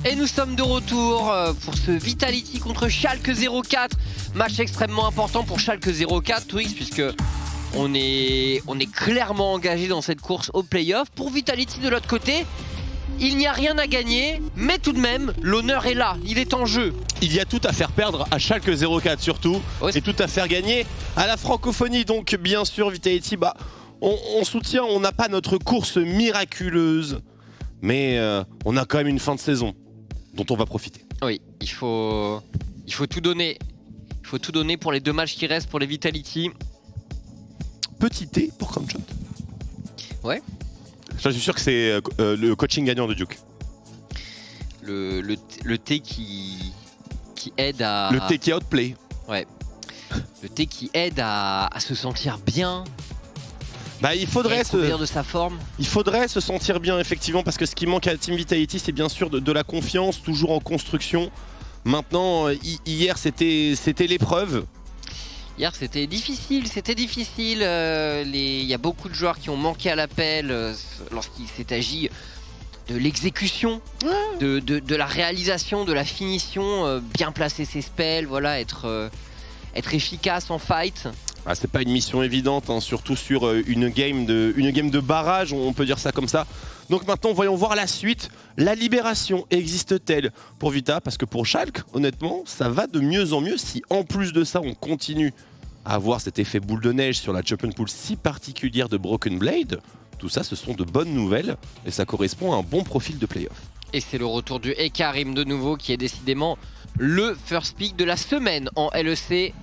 Et nous sommes de retour pour ce Vitality contre Schalke 04. Match extrêmement important pour Schalke 04, Twix, puisque on est clairement engagé dans cette course au play-off. Pour Vitality de l'autre côté, il n'y a rien à gagner, mais tout de même, l'honneur est là, il est en jeu. Il y a tout à faire perdre à Schalke 04 surtout, et tout à faire gagner à la francophonie. Donc bien sûr, Vitality, on soutient, on n'a pas notre course miraculeuse, mais on a quand même une fin de saison dont on va profiter. Oui, il faut tout donner. Il faut tout donner pour les 2 matchs qui restent pour les Vitality. Petit T pour Cronshot. Ouais. Je suis sûr que c'est le coaching gagnant de Duke. Le T qui aide à... Le T qui outplay. Ouais. Le T qui aide à se sentir bien. Il faudrait de sa forme. Il faudrait se sentir bien effectivement, parce que ce qui manque à Team Vitality, c'est bien sûr de la confiance, toujours en construction. Maintenant, hier c'était l'épreuve. Hier c'était difficile. Il y a beaucoup de joueurs qui ont manqué à l'appel lorsqu'il s'est agi de l'exécution, de la réalisation, de la finition, bien placer ses spells, voilà, être efficace en fight. C'est pas une mission évidente, hein, surtout sur une game de barrage, on peut dire ça comme ça. Donc maintenant, voyons voir la suite. La libération existe-t-elle pour Vita? Parce que pour Schalke, honnêtement, ça va de mieux en mieux. Si en plus de ça, on continue à avoir cet effet boule de neige sur la Champions Pool si particulière de Broken Blade, tout ça, ce sont de bonnes nouvelles et ça correspond à un bon profil de playoff. Et c'est le retour du Ekarim de nouveau, qui est décidément le first pick de la semaine en LEC.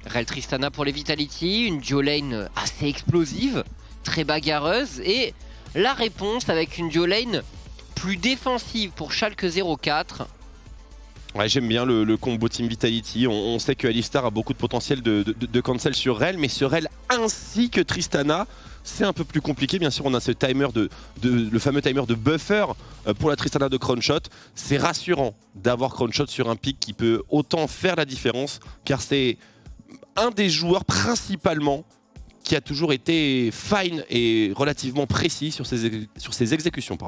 Rel Tristana pour les Vitality, une duo lane assez explosive, très bagarreuse, et la réponse avec une duo lane plus défensive pour Schalke 04. Ouais, j'aime bien le combo Team Vitality. On sait que Alistar a beaucoup de potentiel de cancel sur Rel, mais sur Rel ainsi que Tristana, c'est un peu plus compliqué. Bien sûr, on a ce timer le fameux timer de buffer pour la Tristana de Cronshot. C'est rassurant d'avoir Cronshot sur un pick qui peut autant faire la différence, car c'est un des joueurs principalement qui a toujours été fine et relativement précis sur ses exécutions.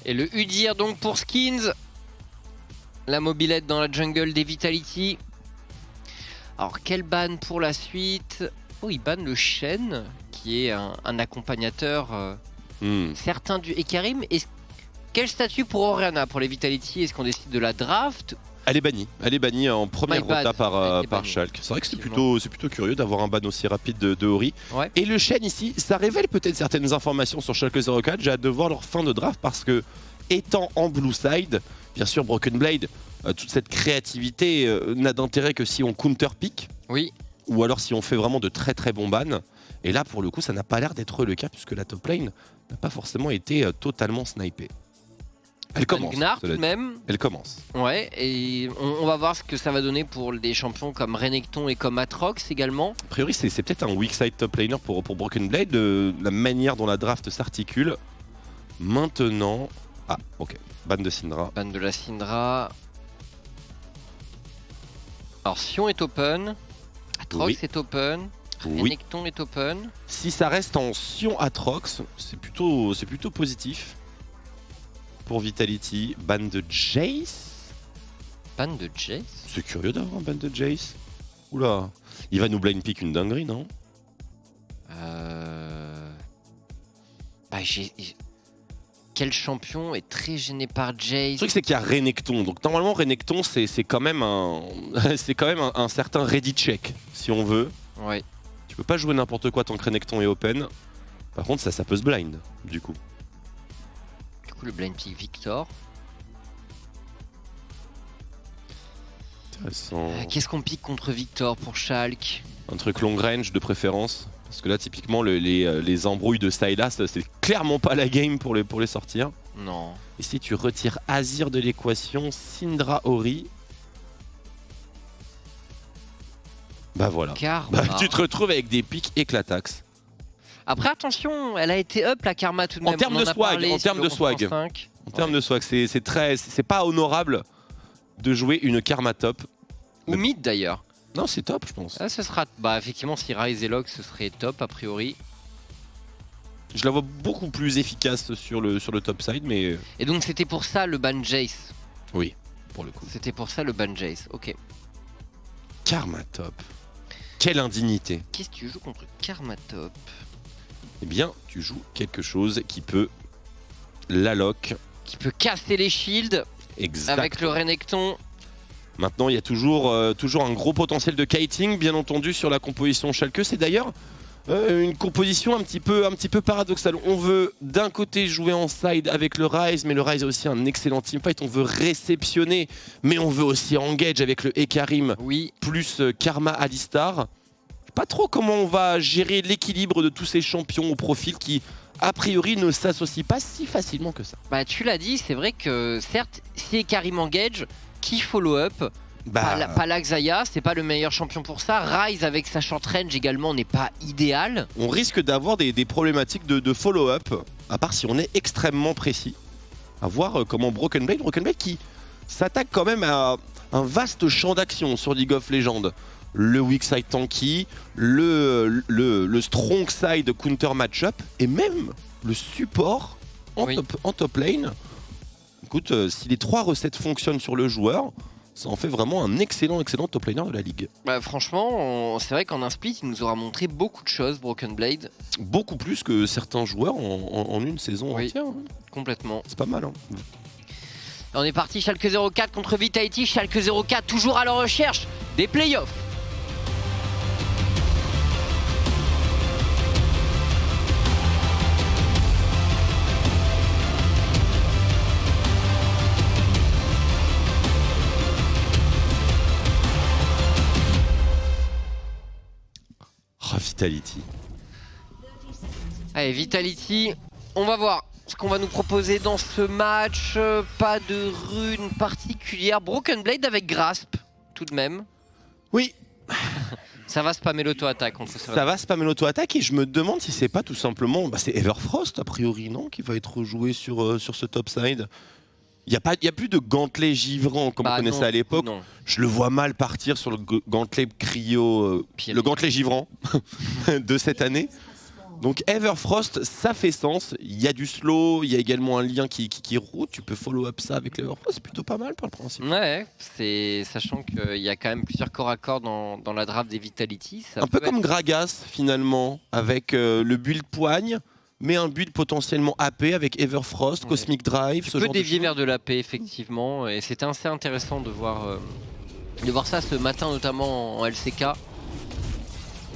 Et le Udyr donc pour Skins. La mobilette dans la jungle des Vitality. Alors quel ban pour la suite? Oh, il banne le Shen, qui est un accompagnateur certain du Ekarim. Quel statut pour Orianna pour les Vitality? Est-ce qu'on décide de la draft? Elle est bannie en première rota par Schalke. C'est vrai que c'est plutôt curieux d'avoir un ban aussi rapide de Ori. Ouais. Et le Shen ici, ça révèle peut-être certaines informations sur Schalke 04. J'ai hâte de voir leur fin de draft, parce que étant en blue side, bien sûr Broken Blade, toute cette créativité n'a d'intérêt que si on counter pick. Oui. Ou alors si on fait vraiment de très très bons bans. Et là pour le coup ça n'a pas l'air d'être le cas, puisque la top lane n'a pas forcément été totalement snipée. Elle commence. Gnar tout de même. Elle commence. Ouais, et on va voir ce que ça va donner pour des champions comme Renekton et comme Atrox également. A priori c'est peut-être un weak side top laner pour Broken Blade, la manière dont la draft s'articule. Maintenant... Ah ok, ban de Syndra. Ban de la Syndra. Alors Sion est open, Atrox est open, Renekton est open. Si ça reste en Sion Atrox, c'est plutôt positif. Pour Vitality, ban de Jace. Ban de Jace? C'est curieux d'avoir un ban de Jace. Oula, il va nous blind pick une dinguerie, non? Quel champion est très gêné par Jace? Le truc c'est qu'il y a Renekton, donc normalement Renekton c'est quand même un certain ready check, si on veut. Ouais. Tu peux pas jouer n'importe quoi tant que Renekton est open. Par contre ça peut se blind, du coup. Le blind pick Victor. Intéressant. Qu'est-ce qu'on pique contre Victor pour Schalke? Un truc long range de préférence. Parce que là typiquement les embrouilles de Sylas, c'est clairement pas la game pour les sortir. Non. Et si tu retires Azir de l'équation, Syndra Ori. Voilà. Tu te retrouves avec des pics éclatax. Après attention, elle a été up la Karma tout de même. En termes de swag, c'est pas honorable de jouer une Karma top. Ou mid d'ailleurs. Non, c'est top, je pense. Ah, ce sera... effectivement, si Ryze et Locke, ce serait top, a priori. Je la vois beaucoup plus efficace sur le top side, mais Et donc c'était pour ça le ban Jace. oui, pour le coup. C'était pour ça le ban Jace, ok. Karma top. Quelle indignité. Qu'est-ce que tu joues contre Karma Top? Eh bien, tu joues quelque chose qui peut la lock. Qui peut casser les shields Exact. avec le Renekton. Maintenant, il y a toujours un gros potentiel de kiting, bien entendu, sur la composition Schalke. C'est d'ailleurs une composition un petit peu paradoxale. On veut d'un côté jouer en side avec le Ryze, mais le Ryze a aussi un excellent teamfight. On veut réceptionner, mais on veut aussi engage avec le Ekarim Oui. plus Karma Alistar. Pas trop comment on va gérer l'équilibre de tous ces champions au profil qui, a priori, ne s'associent pas si facilement que ça. Bah tu l'as dit, c'est vrai que certes, si Karim engage, qui follow up, pas Xayah, c'est pas le meilleur champion pour ça. Ryze avec sa short range également n'est pas idéal. On risque d'avoir des problématiques de follow-up, à part si on est extrêmement précis. À voir comment Broken Blade qui s'attaque quand même à un vaste champ d'action sur League of Legends. Le weak side tanky, le strong side counter matchup et même le support en top lane. Écoute, si les 3 recettes fonctionnent sur le joueur, ça en fait vraiment un excellent top laner de la ligue. Bah franchement, c'est vrai qu'en un split, il nous aura montré beaucoup de choses, Broken Blade. Beaucoup plus que certains joueurs en une saison entière. Complètement. C'est pas mal. On est parti, Schalke 04 contre Vitality. Schalke 04 toujours à la recherche des playoffs. Vitality. Allez, Vitality, on va voir ce qu'on va nous proposer dans ce match. Pas de rune particulière. Broken Blade avec Grasp, tout de même. Oui. Ça va spammer l'auto-attaque. Ça va spammer l'auto-attaque et je me demande si c'est pas tout simplement... c'est Everfrost a priori, non, qui va être joué sur ce top side. Il n'y a plus de gantelet givrant comme on connaissait à l'époque. Je le vois mal partir sur le gantelet cryo, le gantelet givrant de cette année. Donc Everfrost, ça fait sens. Il y a du slow, il y a également un lien qui route. Tu peux follow up ça avec l'Everfrost, c'est plutôt pas mal par le principe. Ouais, sachant qu'il y a quand même plusieurs corps à corps dans la draft des Vitality. Un peu comme Gragas finalement, avec le build poigne. Mais un build potentiellement AP avec Everfrost, Cosmic Drive, tu peux dévier vers de l'AP effectivement, et c'était assez intéressant de voir ça ce matin, notamment en LCK.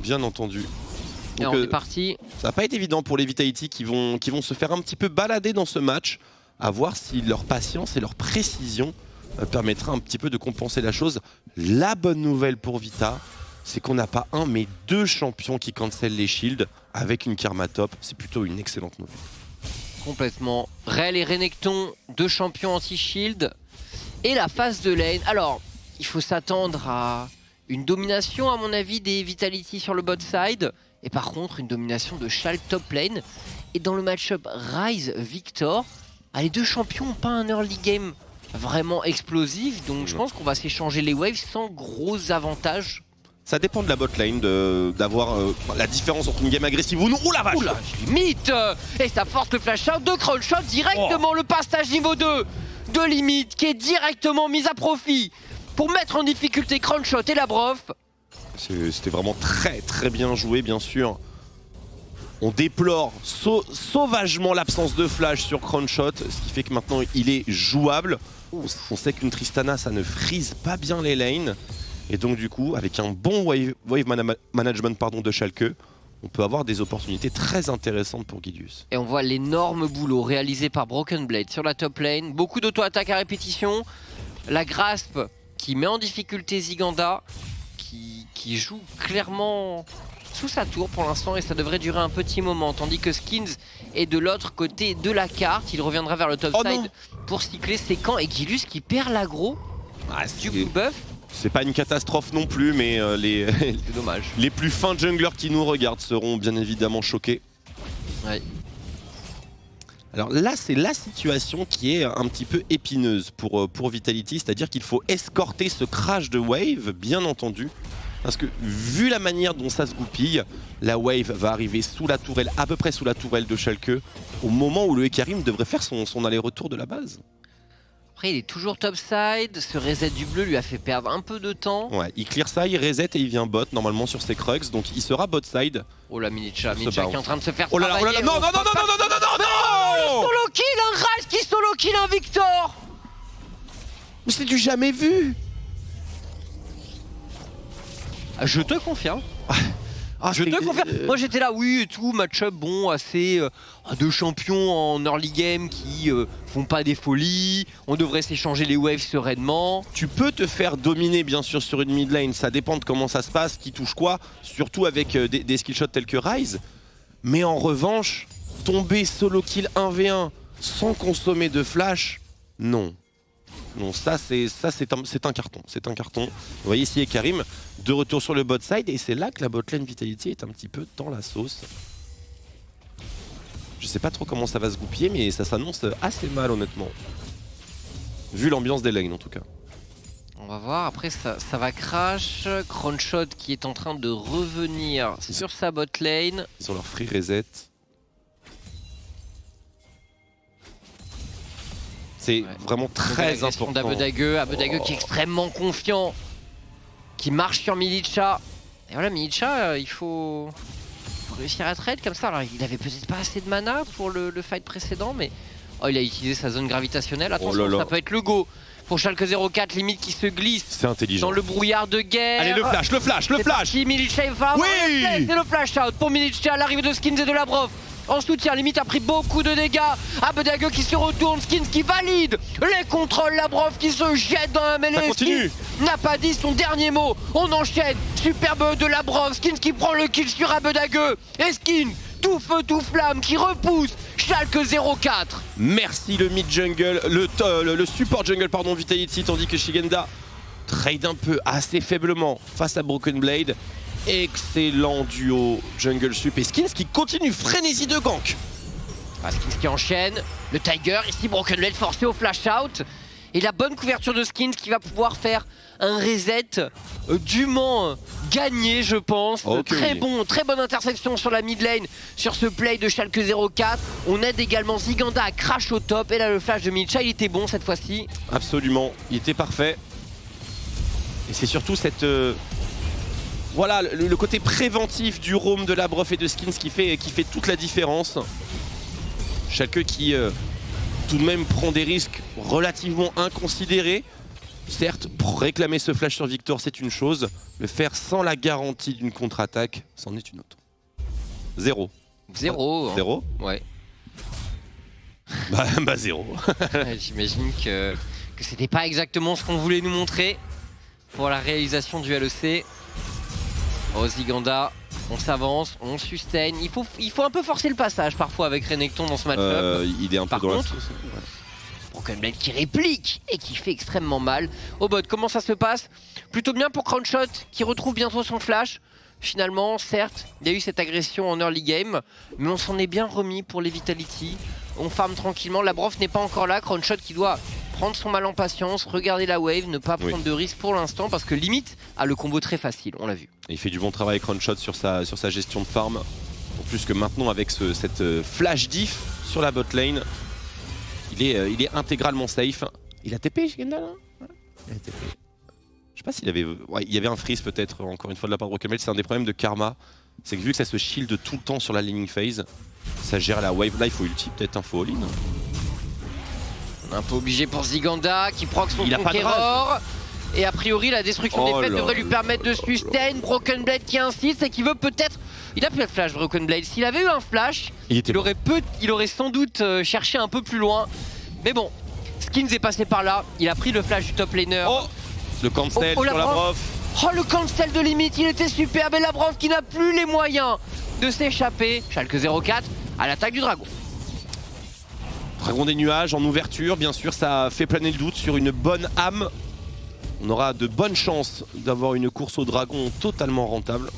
Bien entendu. Et on est parti. Ça va pas être évident pour les Vitality qui vont se faire un petit peu balader dans ce match, à voir si leur patience et leur précision permettra un petit peu de compenser la chose. La bonne nouvelle pour Vita, c'est qu'on n'a pas un mais 2 champions qui cancellent les shields avec une Karma top. C'est plutôt une excellente nouvelle. Complètement. Rel et Renekton, 2 champions anti-shield. Et la phase de lane. Alors, il faut s'attendre à une domination à mon avis des Vitality sur le bot side. Et par contre, une domination de Schalke top lane. Et dans le match-up Ryze-Victor, les 2 champions n'ont pas un early game vraiment explosif. Donc je pense qu'on va s'échanger les waves sans gros avantages. Ça dépend de la bot lane, d'avoir la différence entre une game agressive ou non. Ouh la vache! Oula, limite! Et ça force le flash out de Crownshot directement, le passage niveau 2 de limite qui est directement mis à profit pour mettre en difficulté Crownshot et Labrov. C'était vraiment très bien joué, bien sûr. On déplore sauvagement l'absence de flash sur Crownshot, ce qui fait que maintenant il est jouable. On sait qu'une Tristana, ça ne freeze pas bien les lanes. Et donc du coup, avec un bon wave management de Schalke, on peut avoir des opportunités très intéressantes pour Gidius. Et on voit l'énorme boulot réalisé par Broken Blade sur la top lane. Beaucoup d'auto-attaques à répétition. La Grasp qui met en difficulté Ziganda, qui joue clairement sous sa tour pour l'instant et ça devrait durer un petit moment. Tandis que Skins est de l'autre côté de la carte. Il reviendra vers le top side pour cycler ses camps. Et Gilus qui perd l'aggro du coup buff. C'est pas une catastrophe non plus, mais les plus fins junglers qui nous regardent seront bien évidemment choqués. Ouais. Alors là, c'est la situation qui est un petit peu épineuse pour Vitality, c'est-à-dire qu'il faut escorter ce crash de wave, bien entendu, Parce que vu la manière dont ça se goupille, la wave va arriver sous la tourelle, à peu près sous la tourelle de Schalke, au moment où le Hecarim devrait faire son aller-retour de la base. Après, il est toujours topside. Ce reset du bleu lui a fait perdre un peu de temps. Ouais, il clear ça, il reset et il vient bot normalement sur ses Krugs, donc il sera bot side. Oh la Minicha qui est en train de se faire oh là là, travailler. oh là là, non, non, non, non, non, non, non, non, non, Solo kill, un Rise qui solo kill un Victor. mais c'est du jamais vu. Ah, je te confirme. Ah, Je te confirme. Moi j'étais là, oui et tout, match-up bon, assez deux champions en early game qui font pas des folies. On devrait s'échanger les waves sereinement. Tu peux te faire dominer bien sûr sur une mid lane, ça dépend de comment ça se passe, qui touche quoi, surtout avec des skillshots tels que Rise. Mais en revanche, tomber solo kill 1v1 sans consommer de flash, non. Non, ça c'est un carton, c'est un carton. Vous voyez ici Karim de retour sur le bot side et c'est là que la botlane Vitality est un petit peu dans la sauce. Je sais pas trop comment ça va se goupiller mais ça s'annonce assez mal honnêtement. Vu l'ambiance des lanes en tout cas. On va voir, après ça va crash. Cronshot qui est en train de revenir sur sa bot lane. Ils ont leur free reset. C'est vraiment très important. Abedageux qui est extrêmement confiant, qui marche sur Milicha. Et voilà, Milicha, il faut réussir à trade comme ça. Alors, il avait peut-être pas assez de mana pour le fight précédent, mais oh, il a utilisé sa zone gravitationnelle. Attention, ça peut être le go pour Schalke 04, limite qui se glisse. C'est intelligent. Dans le brouillard de guerre. Allez, le flash, le flash, le flash. Milicha, il va oui, c'est le flash out pour Milicha, l'arrivée de Skins et de Labrov. En soutien, limite a pris beaucoup de dégâts. Abedageux qui se retourne, Skins qui valide les contrôles, Labrov qui se jette dans la mêlée. Ça continue. N'a pas dit son dernier mot. On enchaîne. Superbe de Labrov, Skins qui prend le kill sur Abedageux. Et Skins, tout feu, tout flamme, qui repousse Schalke 04. Merci le mid jungle, le support jungle pardon Vitality, tandis que Shigenda trade un peu assez faiblement face à Broken Blade. Excellent duo jungle sup et Skins qui continue frénésie de gank. Skins qui enchaîne, le Tiger, ici Broken Blade forcé au flash out. Et la bonne couverture de Skins qui va pouvoir faire un reset dûment gagné je pense. Okay. Très bonne intersection sur la mid lane, sur ce play de Schalke 04. On aide également Ziganda à crash au top. Et là le flash de Milicha, il était bon cette fois-ci. Absolument, il était parfait. Et c'est surtout cette... Voilà, le côté préventif du roam de Labrov et de Skins qui fait toute la différence. Schalke qui tout de même prend des risques relativement inconsidérés. Certes, pour réclamer ce flash sur Victor, c'est une chose. Le faire sans la garantie d'une contre-attaque, c'en est une autre. Zéro. Zéro. Zéro ? Ouais. Bah zéro. J'imagine que c'était pas exactement ce qu'on voulait nous montrer pour la réalisation du LEC. Oh Ziganda, on s'avance, on sustain. Il faut un peu forcer le passage parfois avec Renekton dans ce match-up. Il est un peu Par dans contre, la sauce. Broken Blade qui réplique et qui fait extrêmement mal. Au bot, comment ça se passe? Plutôt bien pour Crownshot qui retrouve bientôt son flash. Finalement, certes, il y a eu cette agression en early game, mais on s'en est bien remis pour les Vitality. On farm tranquillement, Labrov n'est pas encore là, Crownshot qui doit prendre son mal en patience, regarder la wave, ne pas prendre de risque pour l'instant parce que limite a le combo très facile, on l'a vu. Il fait du bon travail Crownshot sur sa gestion de farm. En plus que maintenant avec cette flash diff sur la bot lane, il est intégralement safe. Il a TP Shigenda là? Il a TP. Je sais pas s'il avait... Ouais, il y avait un freeze peut-être encore une fois de la part de Broken Blade. C'est un des problèmes de Karma. C'est que vu que ça se shield tout le temps sur la laning phase, ça gère la wave. Là il faut ulti, peut-être un faux all-in. On est un peu obligé pour Ziganda qui proc son il Conqueror. Et a priori la destruction des fêtes devrait lui permettre de sustain. Broken Blade qui insiste et qui veut peut-être... Il a plus le flash Broken Blade. S'il avait eu un flash, il aurait sans doute cherché un peu plus loin. Mais bon, Skins est passé par là. Il a pris le flash du top laner. Oh, le cancel sur Labrov. Oh le cancel de limite, il était superbe. Et Labrov qui n'a plus les moyens de s'échapper. Schalke 04 à l'attaque du dragon. Dragon des nuages en ouverture, bien sûr, ça fait planer le doute sur une bonne âme. On aura de bonnes chances d'avoir une course au dragon totalement rentable.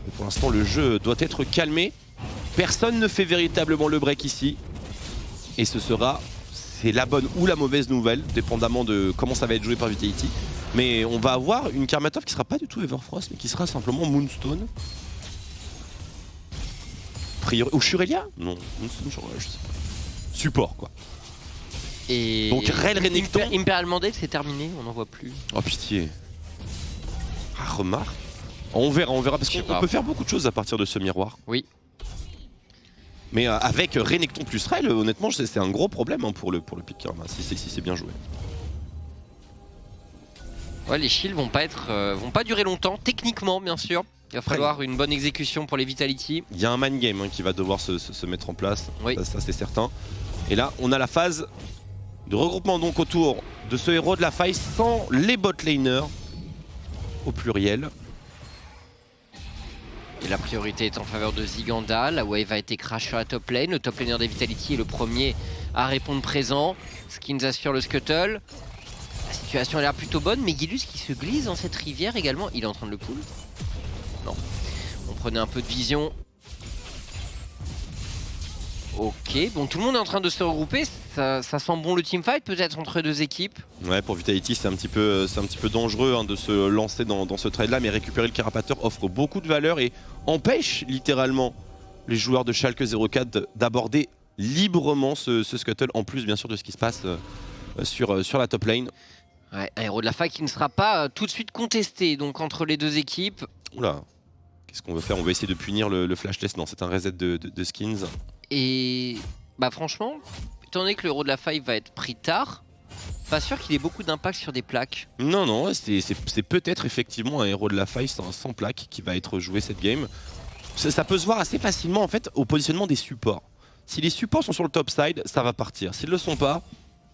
Mais pour l'instant, le jeu doit être calmé. Personne ne fait véritablement le break ici. Et c'est la bonne ou la mauvaise nouvelle, dépendamment de comment ça va être joué par Vitality. Mais on va avoir une Karmatov qui sera pas du tout Everfrost, mais qui sera simplement Moonstone. Ou Shurelia? Non, Moonstone, je sais pas. Support quoi. Et donc Rel Renekton. Imperial Mandate c'est terminé, on n'en voit plus. Oh pitié. Ah, remarque. On verra parce qu'on peut faire beaucoup de choses à partir de ce miroir. Oui. Mais avec Renekton plus Rel, honnêtement, c'est un gros problème hein, pour le pick Karma, si c'est bien joué. Ouais, les shields vont pas durer longtemps, techniquement bien sûr. Il va falloir une bonne exécution pour les Vitality. Il y a un man game hein, qui va devoir se mettre en place, oui. ça c'est certain. Et là, on a la phase de regroupement donc autour de ce héros de la faille sans les bot laners au pluriel. Et la priorité est en faveur de Ziganda. La wave a été crash sur la top lane. Le top laner des Vitality est le premier à répondre présent. Skins assure le scuttle. La situation a l'air plutôt bonne, mais Gilus qui se glisse dans cette rivière également. Il est en train de le pull? Non. On prenait un peu de vision. Ok, bon tout le monde est en train de se regrouper. Ça sent bon le teamfight peut-être entre deux équipes. Ouais, pour Vitality c'est un petit peu dangereux hein, de se lancer dans ce trade là, mais récupérer le Carapateur offre beaucoup de valeur et empêche littéralement les joueurs de Schalke 04 d'aborder librement ce scuttle, en plus bien sûr de ce qui se passe sur la top lane. Ouais, un héros de la faille qui ne sera pas tout de suite contesté donc entre les deux équipes. Oula, qu'est-ce qu'on veut faire? On va essayer de punir le flashless. Non, c'est un reset de skins. Et bah franchement, étant donné que le héros de la faille va être pris tard, pas sûr qu'il ait beaucoup d'impact sur des plaques. Non, c'est peut-être effectivement un héros de la faille sans plaque qui va être joué cette game. Ça peut se voir assez facilement en fait au positionnement des supports. Si les supports sont sur le top side, ça va partir. S'ils ne le sont pas,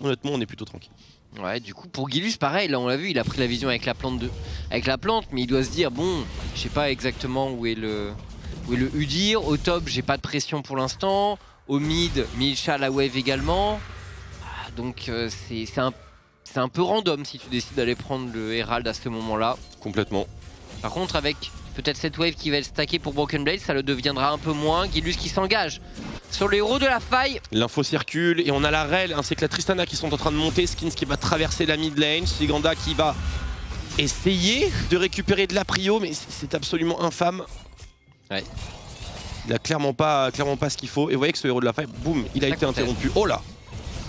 honnêtement, on est plutôt tranquille. Ouais, du coup pour Gilus pareil, là on l'a vu, il a pris la vision avec la plante mais il doit se dire bon, je sais pas exactement où est le Udyr. Au top, j'ai pas de pression pour l'instant. Au mid, Milcha, la wave également. Donc c'est un peu random si tu décides d'aller prendre le Herald à ce moment-là. Complètement. Par contre, avec peut-être cette wave qui va être stackée pour Broken Blade, ça le deviendra un peu moins. Gilus qui s'engage sur le héros de la faille. L'info circule et on a la Rel ainsi que la Tristana qui sont en train de monter. Skins qui va traverser la mid lane. Siganda qui va essayer de récupérer de la prio, mais c'est absolument infâme. Ouais. Il a clairement pas ce qu'il faut. Et vous voyez que ce héros de la faille, boum, il a été interrompu. Oh là!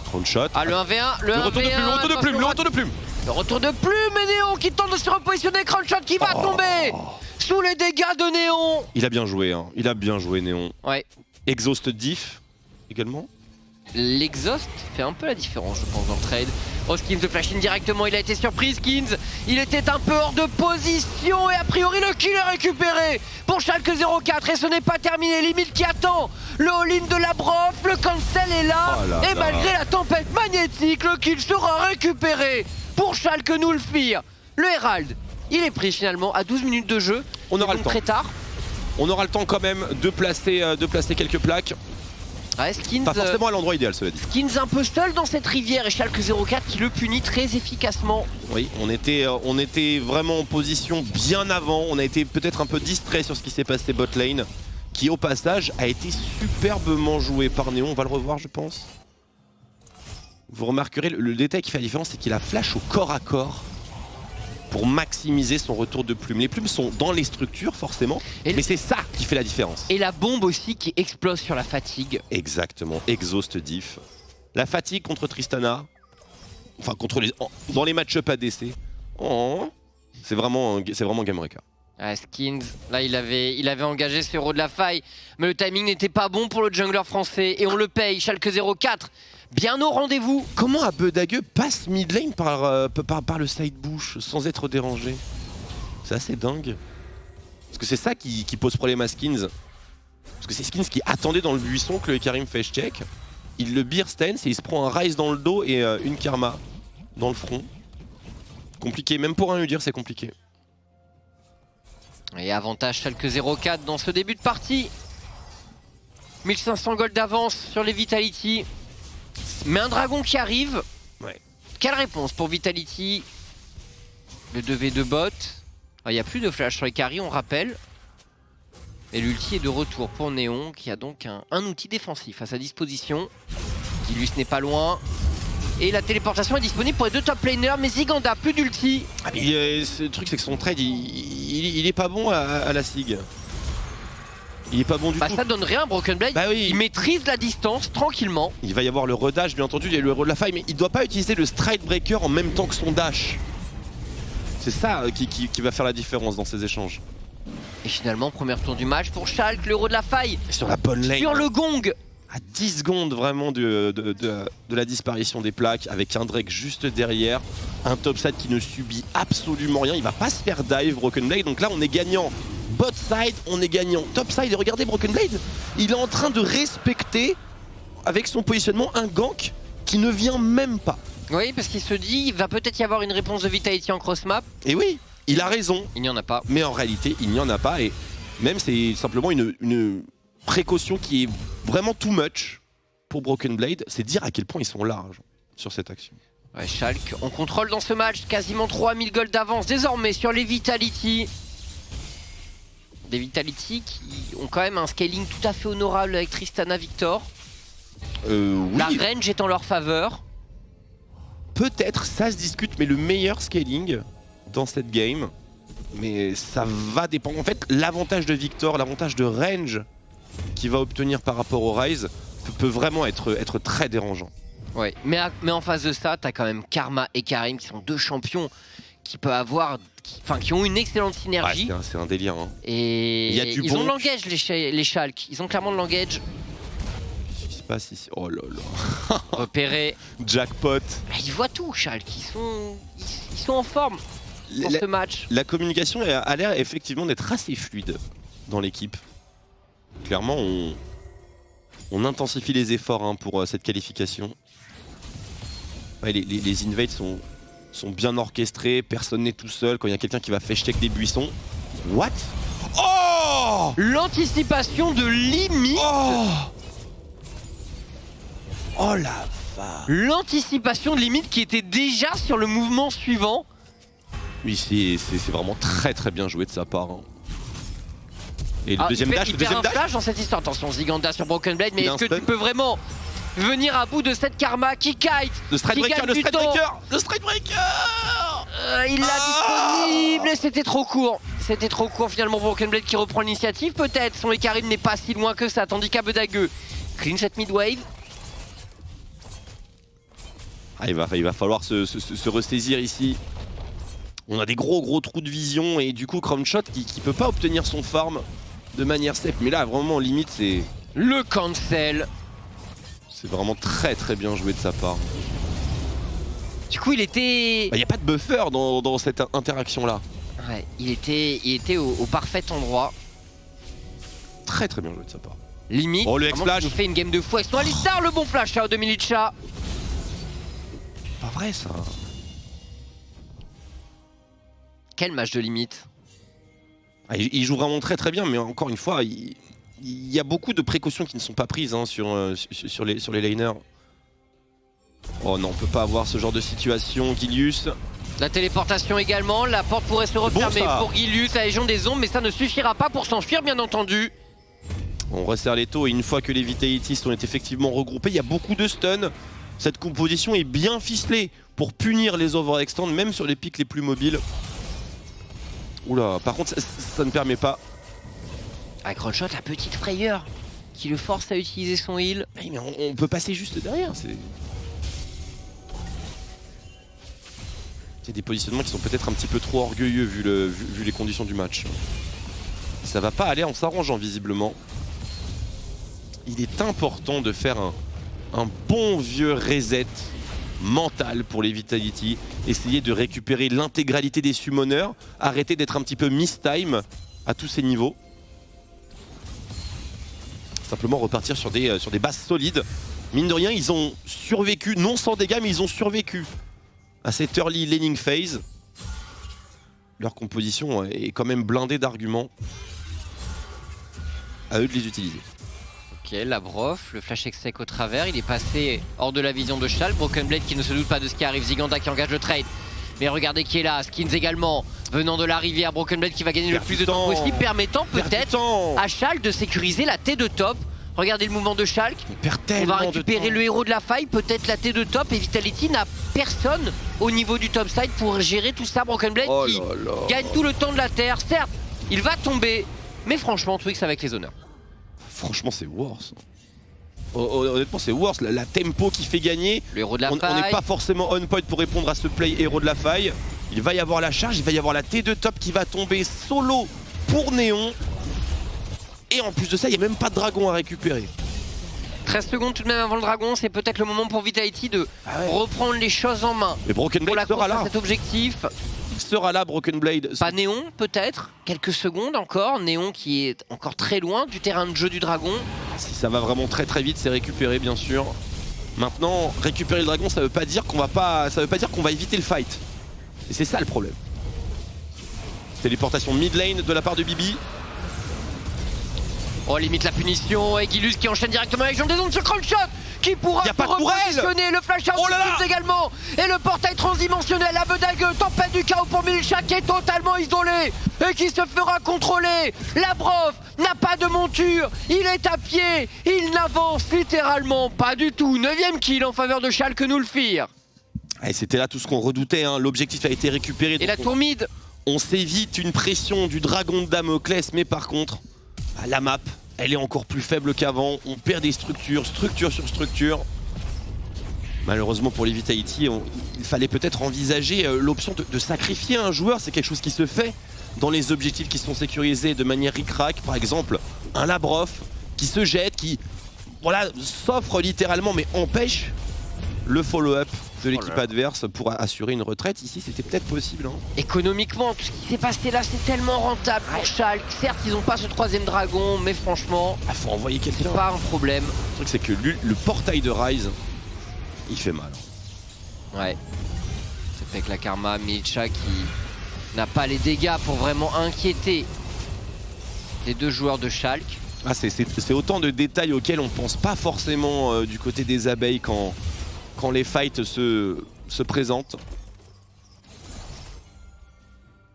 Crown shot. Ah, le 1v1, le retour de plume, le retour de plume. Le retour de plume et Néon qui tente de se repositionner. Crown shot qui va tomber sous les dégâts de Néon. Il a bien joué, hein. Il a bien joué Néon. Ouais. Exhaust diff également. L'exhaust fait un peu la différence je pense dans le trade. Oh, Skins de flash in directement, il a été surpris Skins. Il était un peu hors de position et a priori le kill est récupéré pour Schalke 04 et ce n'est pas terminé. Limite qui attend le all-in de la Brof, le cancel est là, et malgré la tempête magnétique, le kill sera récupéré pour Schalke Nulfir. Le Herald, il est pris finalement à 12 minutes de jeu. On aura le temps. Très tard. On aura le temps quand même de placer quelques plaques. Ouais, Skins, pas forcément à l'endroit idéal, cela dit. Skins un peu seul dans cette rivière et Schalke 04 qui le punit très efficacement. Oui, on était vraiment en position bien avant. On a été peut-être un peu distrait sur ce qui s'est passé bot lane, qui au passage a été superbement joué par Néon. On va le revoir, je pense. Vous remarquerez, le détail qui fait la différence, c'est qu'il a flash au corps à corps pour maximiser son retour de plumes. Les plumes sont dans les structures forcément, mais c'est ça qui fait la différence. Et la bombe aussi qui explose sur la fatigue. Exactement, exhaust diff. La fatigue contre Tristana, enfin dans les match-up ADC, c'est vraiment game breaker. Ah, Skins, là il avait engagé ce héros de la faille, mais le timing n'était pas bon pour le jungler français et on le paye. Schalke 04, bien au rendez-vous. Comment Abedague passe mid lane par le side bush sans être dérangé? C'est assez dingue. Parce que c'est ça qui pose problème à Skins. Parce que c'est Skins qui attendait dans le buisson que le Karim fait check. Il le beer stance et il se prend un rise dans le dos et une karma dans le front. Compliqué, même pour un Udyr c'est compliqué. Et avantage Schalke 04 dans ce début de partie. 1500 gold d'avance sur les Vitality. Mais un dragon qui arrive. Ouais. Quelle réponse pour Vitality? Le 2v2 bot. Il n'y a plus de flash sur les carries, on rappelle. Et l'ulti est de retour pour Néon, qui a donc un outil défensif à sa disposition. Gilus n'est pas loin. Et la téléportation est disponible pour les deux top laners, mais Ziganda, plus d'ulti. Ah, mais le truc c'est que son trade il est pas bon à la SIG. Il est pas bon du tout. Ça donne rien, Broken Blade. Bah oui. Il maîtrise la distance tranquillement. Il va y avoir le redage, bien entendu, il y a le de la faille, mais il doit pas utiliser le Stride Breaker en même temps que son dash. C'est ça qui va faire la différence dans ces échanges. Et finalement, premier tour du match pour Schalke, l'euro de la faille. Sur la bonne lane. Sur le gong. À 10 secondes vraiment de la disparition des plaques, avec un Drake juste derrière. Un topside qui ne subit absolument rien. Il va pas se faire dive, Broken Blade. Donc là, on est gagnant. Bot side, on est gagnant. Top side, et regardez Broken Blade, il est en train de respecter, avec son positionnement, un gank qui ne vient même pas. Oui, parce qu'il se dit, il va peut-être y avoir une réponse de Vitality en cross map. Et oui, il a raison. Il n'y en a pas. Mais en réalité, il n'y en a pas. Et même, c'est simplement une précaution qui est vraiment too much pour Broken Blade. C'est dire à quel point ils sont larges sur cette action. Ouais, Schalke, on contrôle dans ce match quasiment 3000 gold d'avance désormais sur les Vitality. Des Vitality qui ont quand même un scaling tout à fait honorable avec Tristana Victor. Oui. La range est en leur faveur. Peut-être, ça se discute, mais le meilleur scaling dans cette game, mais ça va dépendre. En fait, l'avantage de Victor, l'avantage de range qu'il va obtenir par rapport au Ryze peut vraiment être très dérangeant. Ouais, mais en face de ça, t'as quand même Karma et Karim qui sont deux champions qui peuvent avoir, qui ont une excellente synergie. Ouais, c'est un délire. Hein. Et il y a du ils ont l'engage les Schalke, ils ont clairement de l'engage. Qu'est-ce qui se passe ici? Oh là là. Repéré. Jackpot. Ils voient tout, Schalke, ils sont en forme dans ce match. La communication a l'air effectivement d'être assez fluide dans l'équipe. Clairement, on intensifie les efforts pour cette qualification. Ouais, les invades sont bien orchestrés, personne n'est tout seul. Quand il y a quelqu'un qui va fetch check des buissons. What? Oh! L'anticipation de limite. Oh! Oh la vache! L'anticipation de limite qui était déjà sur le mouvement suivant. Oui, c'est vraiment très très bien joué de sa part. Hein. Et le deuxième dash, il perd un flash dans cette histoire. Attention, Ziganda sur Broken Blade, mais est-ce que tu peux vraiment venir à bout de cette Karma qui kite? Le Stride Breaker, le Stride Breaker! Le Stride Breaker! Il l'a disponible, c'était trop court. C'était trop court finalement. Broken Blade qui reprend l'initiative peut-être. Son Karim n'est pas si loin que ça, tandis qu'Abedagueux clean cette mid-wave. Ah, il va falloir se ressaisir ici. On a des gros trous de vision et du coup Crownshot qui peut pas obtenir son farm de manière safe. Mais là vraiment limite c'est... Le cancel. C'est vraiment très très bien joué de sa part. Du coup il était... Il n'y a pas de buffer dans cette interaction là. Ouais, il était au parfait endroit. Très très bien joué de sa part. Limite, oh, le X-Flash. Il fait une game de fou avec son Alistar, le bon flash de Milicha. Pas vrai ça. Quel match de limite. Ah, il joue vraiment très très bien, mais encore une fois, il y a beaucoup de précautions qui ne sont pas prises sur les laners. Oh non, on peut pas avoir ce genre de situation, Gilius. La téléportation également, la porte pourrait se refermer pour Gilius, la Légion des Ombres, mais ça ne suffira pas pour s'enfuir bien entendu. On resserre les taux et une fois que les Vitality sont effectivement regroupés, il y a beaucoup de stun. Cette composition est bien ficelée pour punir les overextend, même sur les pics les plus mobiles. Oula, par contre ça ne permet pas. Avec Crownshot, la petite frayeur qui le force à utiliser son heal. Mais on peut passer juste derrière. C'est des positionnements qui sont peut-être un petit peu trop orgueilleux vu les conditions du match. Ça va pas aller en s'arrangeant visiblement. Il est important de faire un bon vieux reset mental pour les Vitality. Essayer de récupérer l'intégralité des summoners. Arrêter d'être un petit peu miss-time à tous ces niveaux. Simplement repartir sur des bases solides. Mine de rien, ils ont survécu, non sans dégâts, mais ils ont survécu à cette early laning phase. Leur composition est quand même blindée d'arguments. À eux de les utiliser. Ok, la brof, le flash exec au travers, il est passé hors de la vision de Schalke. Broken Blade qui ne se doute pas de ce qui arrive, Ziganda qui engage le trade. Mais regardez qui est là, Skins également, venant de la rivière, Broken Blade qui va gagner le plus de temps possible, permettant peut-être à Schalke de sécuriser la T de top. Regardez le mouvement de Schalke. On perd On tellement va récupérer de le héros de la faille, peut-être la T de top. Et Vitality n'a personne au niveau du top side pour gérer tout ça. Broken Blade Oh qui là là. gagne tout le temps de la terre. Certes, il va tomber, mais franchement, Twix avec les honneurs. Franchement, c'est worse. Honnêtement, c'est worse. La tempo qui fait gagner. Le héros de la On faille. n'est pas forcément on point pour répondre à ce play héros de la faille. Il va y avoir la charge, il va y avoir la T2 top qui va tomber solo pour Néon. Et en plus de ça, il n'y a même pas de dragon à récupérer. 13 secondes tout de même avant le dragon, c'est peut-être le moment pour Vitality de Ah ouais. reprendre les choses en main. Et Broken Pour la Blade course sera à là. cet objectif. Il sera là, Broken Blade. Pas Néon peut-être, quelques secondes encore. Néon qui est encore très loin du terrain de jeu du dragon. Si ça va vraiment très très vite, c'est récupéré bien sûr. Maintenant, récupérer le dragon, ça veut pas dire qu'on va éviter le fight. Et c'est ça le problème. Téléportation mid lane de la part de Bibi. Oh, limite la punition, et Gilus qui enchaîne directement avec Jean des Ondes sur Crunchshot qui pourra Y a pas de repositionner le flash out Oh là là de Skins également. Et le portail transdimensionnel à Bedague, tempête du chaos pour Milicha qui est totalement isolé et qui se fera contrôler. Labrov n'a pas de monture, il est à pied, il n'avance littéralement pas du tout. 9ème kill en faveur de Schalke Nulfir. Et c'était là tout ce qu'on redoutait, hein. L'objectif a été récupéré. Et la tour mid. On s'évite une pression du dragon de Damoclès, mais par contre, la map, elle est encore plus faible qu'avant. On perd des structure sur structure. Malheureusement pour les Vitality, il fallait peut-être envisager l'option de sacrifier un joueur. C'est quelque chose qui se fait dans les objectifs qui sont sécurisés de manière ric-rac. Par exemple, un Labrov qui se jette, qui voilà, s'offre littéralement, mais empêche le follow-up de l'équipe adverse pour assurer une retraite. Ici, c'était peut-être possible. Hein. Économiquement, tout ce qui s'est passé là, c'est tellement rentable pour Schalke. Certes, ils n'ont pas ce 3ème dragon, mais franchement, Ah, faut envoyer quelqu'un. c'est pas un problème. Le truc, c'est que le portail de Rise, il fait mal. Ouais. C'est avec la Karma, Milicha qui n'a pas les dégâts pour vraiment inquiéter les deux joueurs de Schalke. Ah, c'est autant de détails auxquels on pense pas forcément du côté des abeilles quand les fights se présentent.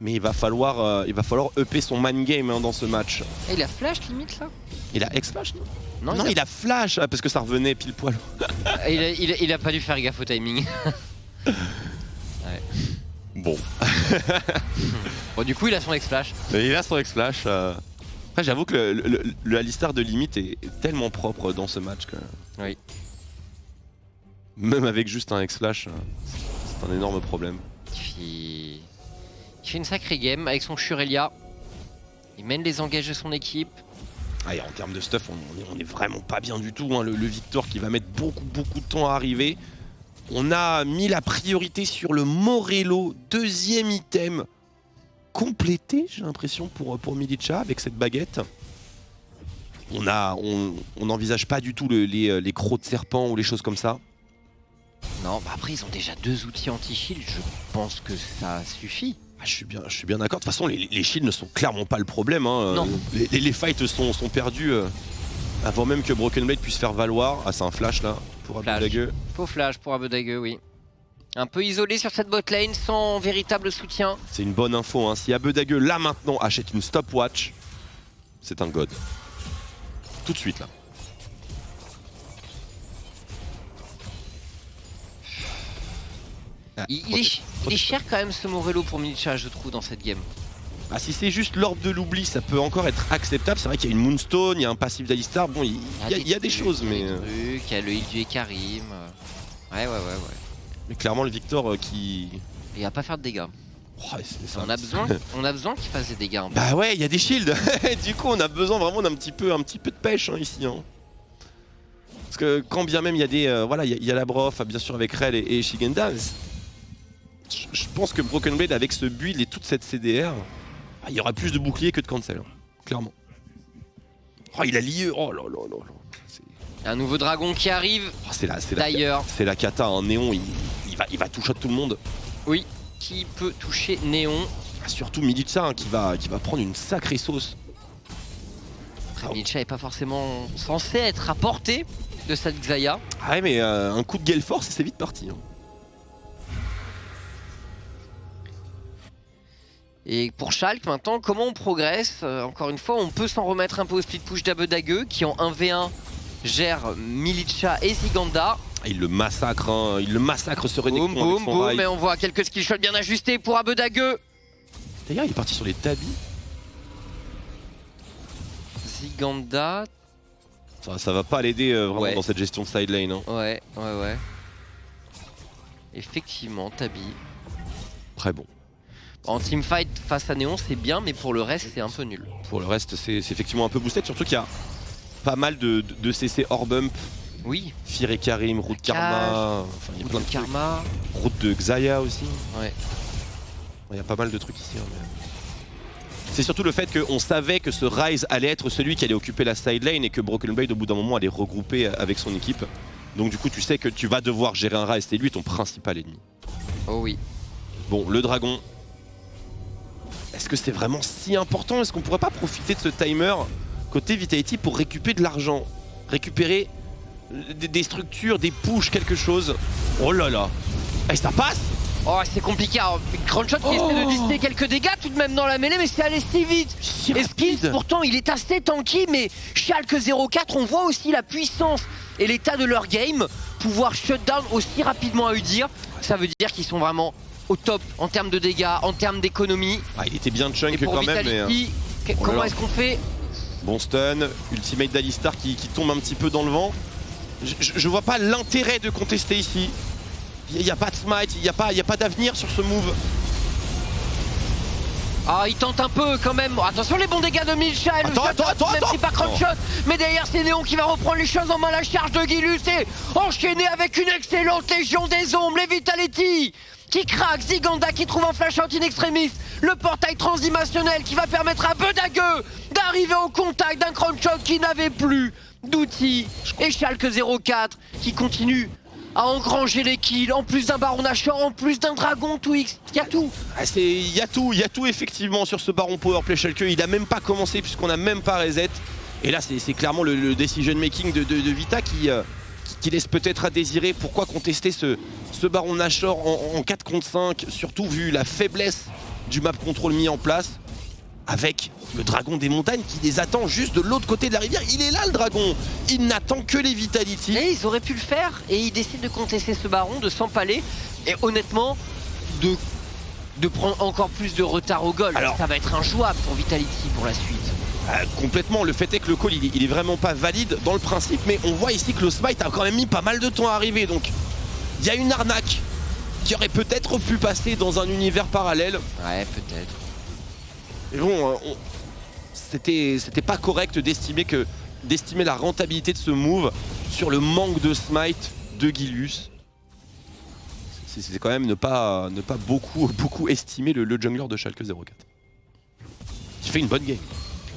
Mais il va falloir upper son man game hein, dans ce match. Et il a flash limite là. Il a X-Flash non Non, il a flash parce que ça revenait pile poil. il a pas dû faire gaffe au timing. Bon. Bon, du coup, il a son X-Flash. Il a son X-Flash. Après, j'avoue que le Alistar de limite est tellement propre dans ce match que... Oui. Même avec juste un X-Flash, c'est un énorme problème. Il fait une sacrée game avec son Shurelia. Il mène les engages de son équipe. Ah, et en termes de stuff, on est vraiment pas bien du tout. Hein. Le Victor qui va mettre beaucoup de temps à arriver. On a mis la priorité sur le Morello, 2ème item complété, j'ai l'impression, pour Milicha avec cette baguette. On n'envisage pas du tout les crocs de serpent ou les choses comme ça. Non, bah après, ils ont déjà 2 outils anti-shield. Je pense que ça suffit. Ah, je suis bien d'accord. De toute façon, les shields ne sont clairement pas le problème. Hein. Non. Les fights sont perdus avant même que Broken Blade puisse faire valoir. Ah, c'est un flash là pour Abedague. Faux flash pour Abedague, oui. Un peu isolé sur cette bot lane, sans véritable soutien. C'est une bonne info. Hein. Si Abedague là maintenant achète une stopwatch, c'est un god. Tout de suite là. Ah, Il est cher quand même ce Morello pour Milicha, je trouve, dans cette game. Ah, si c'est juste l'orbe de l'oubli, ça peut encore être acceptable. C'est vrai qu'il y a une Moonstone, il y a un passif d'Alistar. Bon, il y a des choses, mais... Il y a le heal du Ekarim. Ouais. Mais clairement, le Victor qui... Il va pas faire de dégâts. Oh, On a besoin qu'il fasse des dégâts. Un peu. Bah ouais, il y a des shields. Du coup, on a besoin vraiment d'un petit peu de pêche hein, ici. Hein. Parce que quand bien même il y a des... voilà, il y a la Brof, bien sûr, avec Rel et Shigenda. Je pense que Broken Blade, avec ce build et toute cette CDR, il y aura plus de boucliers que de cancel, hein, clairement. Oh, il a lié. Oh là là là là. Un nouveau dragon qui arrive. Oh, D'ailleurs. C'est la cata, un néon, il va toucher tout le monde. Oui, qui peut toucher Néon. Ah, surtout Milicha hein, qui va prendre une sacrée sauce. Milicha n'est pas forcément censé être à portée de cette Xayah. Ah ouais, mais un coup de gale force, c'est vite parti. Hein. Et pour Schalke maintenant, comment on progresse Encore une fois, on peut s'en remettre un peu au split push d'Abedague qui en 1v1 gère Milicha et Ziganda. Il le massacre, hein. Il le massacre ce Renekton Boum, avec boum, son boum, rail. et on voit quelques skillshots bien ajustés pour Abedagueux. D'ailleurs, il est parti sur les tabis. Ziganda. Ça va pas l'aider vraiment Ouais. dans cette gestion de side lane. Hein. Ouais. Effectivement, Tabi. Très bon. En teamfight face à Néon, c'est bien, mais pour le reste, c'est un peu nul. Pour le reste, c'est effectivement un peu boosté. Surtout qu'il y a pas mal de CC hors bump. Oui. Fir et Karim, route Karma. Enfin, il y a plein de trucs. Karma. Route de Xayah aussi. Ouais. Il y a pas mal de trucs ici. Hein, mais... C'est surtout le fait qu'on savait que ce Ryze allait être celui qui allait occuper la side lane et que Broken Blade au bout d'un moment allait regrouper avec son équipe. Donc du coup tu sais que tu vas devoir gérer un Ryze, c'est lui ton principal ennemi. Oh oui. Bon, le dragon. Est-ce que c'est vraiment si important? Est-ce qu'on pourrait pas profiter de ce timer côté Vitality pour récupérer de l'argent? Récupérer des structures, des pushes, quelque chose. Oh là là. Et ça passe? Oh, c'est compliqué. Alors, Grandshot qui essaie de lister quelques dégâts tout de même dans la mêlée, mais c'est allé si vite. Si Et rapide. Skins, pourtant, il est assez tanky, mais Schalke 04, on voit aussi la puissance et l'état de leur game. Pouvoir shutdown aussi rapidement à Udyr, ça veut dire qu'ils sont vraiment au top en termes de dégâts, en termes d'économie. Ah, il était bien chunk Et pour quand même. Mais, Vitality, oh là comment là. est-ce qu'on fait? bon stun, ultimate d'Alistar qui tombe un petit peu dans le vent. Je vois pas l'intérêt de contester ici. Il n'y a pas de smite, il n'y a pas d'avenir sur ce move. Ah, il tente un peu quand même. Attention les bons dégâts de Milicha et le Attends, même si pas Crunchshot. Mais derrière c'est Néon qui va reprendre les choses en main. La charge de Gilus et enchaîné avec une excellente légion des ombres. Les Vitality qui craque, Ziganda qui trouve un flash out in extremis. Le portail transdimensionnel qui va permettre à Abedagueux d'arriver au contact d'un Crunchshot qui n'avait plus d'outils. Et Schalke 04 qui continue à engranger les kills, en plus d'un Baron Nashor, en plus d'un Dragon Twix, il y a tout. Ah, il y a tout effectivement sur ce Baron Powerplay Schalke. Il a même pas commencé puisqu'on a même pas reset. Et là c'est clairement le decision making de Vita qui laisse peut-être à désirer. Pourquoi contester ce Baron Nashor en 4 contre 5, surtout vu la faiblesse du map control mis en place, avec le dragon des montagnes qui les attend juste de l'autre côté de la rivière. Il est là le dragon, il n'attend que les Vitality. Et ils auraient pu le faire et ils décident de contester ce Baron, de s'empaler et honnêtement de prendre encore plus de retard au goal. Alors, ça va être injouable pour Vitality pour la suite. Complètement, le fait est que le call il est vraiment pas valide dans le principe, mais on voit ici que le smite a quand même mis pas mal de temps à arriver, donc il y a une arnaque qui aurait peut-être pu passer dans un univers parallèle. Ouais, peut-être. Mais bon, c'était pas correct d'estimer la rentabilité de ce move sur le manque de smite de Gilius. C'est quand même ne pas beaucoup estimer le jungler de Schalke 04. Qui fait une bonne game.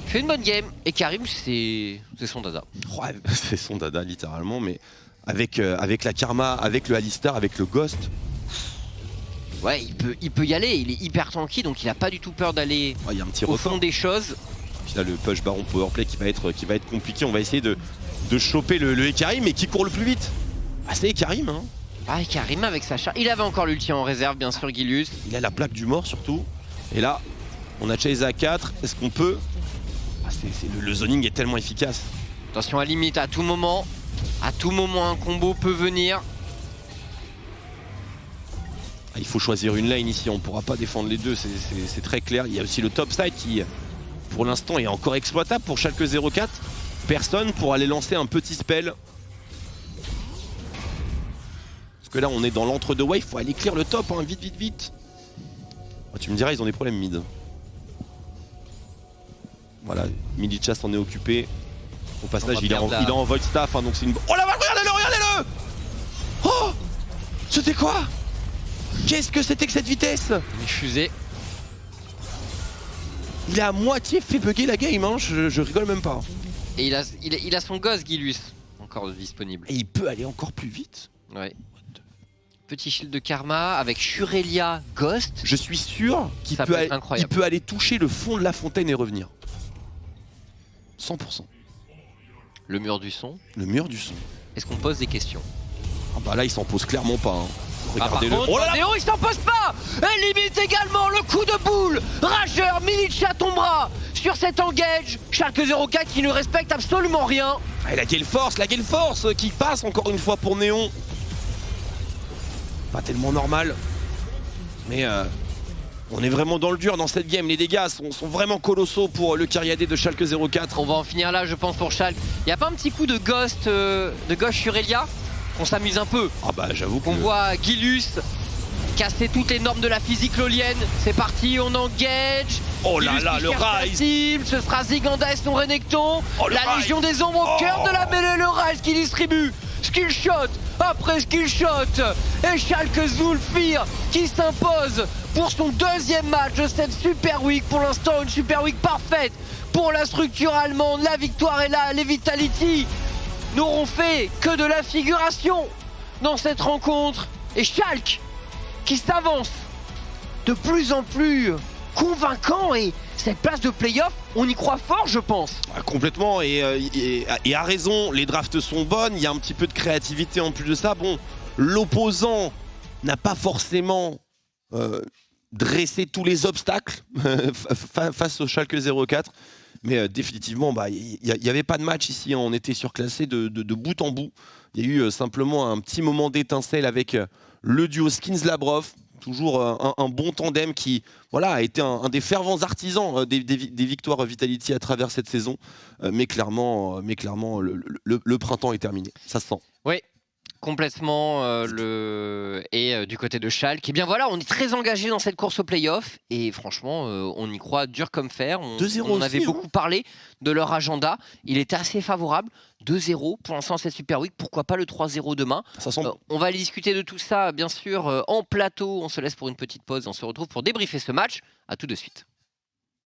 Il fait une bonne game et Karim c'est son dada. Ouais, c'est son dada littéralement, mais avec la Karma, avec le Alistar, avec le Ghost. Ouais, il peut y aller, il est hyper tranquille donc il a pas du tout peur d'aller Il y a un petit au retour. fond des choses. Puis là le push Baron Powerplay qui va être compliqué. On va essayer de choper le Ekarim, mais qui court le plus vite. Ah, c'est Ekarim hein. Ah, Karim avec sa charge. Il avait encore l'ulti en réserve bien sûr Gilius. Il a la plaque du mort surtout. Et là, on a Chase à 4. Est-ce qu'on peut... le zoning est tellement efficace. Attention à limite à tout moment un combo peut venir. Il faut choisir une lane ici, on pourra pas défendre les deux, c'est très clair. Il y a aussi le top side qui, pour l'instant, est encore exploitable pour Schalke 04. Personne pour aller lancer un petit spell. Parce que là, on est dans l'entre-deux wave, faut aller clear le top, hein, vite. Ah, tu me diras, ils ont des problèmes mid. Voilà, Milicha s'en est occupé. Au passage, il est en void staff, hein, donc c'est une... Oh la vache, regardez-le. Oh, c'était quoi? Qu'est-ce que c'était que cette vitesse? Une fusée. Il a à moitié fait bugger la game, hein, je rigole même pas. Et il a son gosse Gilius encore disponible. Et il peut aller encore plus vite. Ouais. Petit shield de Karma avec Shurelia Ghost. Je suis sûr qu'il Ça peut être incroyable. peut aller toucher le fond de la fontaine et revenir. 100%. Le mur du son. Le mur du son. Est-ce qu'on pose des questions? Ah bah là, il s'en pose clairement pas. Hein. Regardez-le. Par contre, Oh là là, Néo, il s'en pose pas. Et limite également le coup de boule. Rageur, Milicia tombera sur cet engage. Schalke 04 qui ne respecte absolument rien. et la Gale Force qui passe encore une fois pour Néon. Pas tellement normal. Mais on est vraiment dans le dur dans cette game. Les dégâts sont vraiment colossaux pour le Kyriadé de Schalke 04. On va en finir là, je pense, pour Schalke. Y a pas un petit coup de ghost sur Elia? On s'amuse un peu. Ah bah j'avoue On qu'on voit Gilus casser toutes les normes de la physique lolienne. C'est parti, on engage. Oh là Gilus là, qui le cherche la Rise. cible. Ce sera Ziganda et son Renekton. Oh, le La Rise. Légion des Ombres au cœur de la mêlée. Le Rise qui distribue. Skill shot après skill shot. Et Schalke Zulfir qui s'impose pour son deuxième match de cette Super Week. Pour l'instant, une Super Week parfaite pour la structure allemande. La victoire est là. Les Vitality n'auront fait que de la figuration dans cette rencontre. Et Schalke qui s'avance de plus en plus convaincant, et cette place de play-off, on y croit fort, je pense. Ah, complètement, et à raison, les drafts sont bonnes, il y a un petit peu de créativité en plus de ça. Bon, l'opposant n'a pas forcément dressé tous les obstacles face au Schalke 04, mais définitivement, il n'y avait pas de match ici, on était surclassé de bout en bout. Il y a eu simplement un petit moment d'étincelle avec le duo Skins-Labrov. Toujours un bon tandem qui a été un des fervents artisans des victoires Vitality à travers cette saison. Mais clairement, le printemps est terminé. Ça se sent. Oui, complètement. Du côté de Schalke, et bien voilà, on est très engagé dans cette course au play-off. Et franchement, on y croit dur comme fer. On avait beaucoup parlé de leur agenda. Il était assez favorable. 2-0 pour l'instant cette Super Week, pourquoi pas le 3-0 demain. Ça sent... On va aller discuter de tout ça bien sûr en plateau. On se laisse pour une petite pause, on se retrouve pour débriefer ce match. À tout de suite.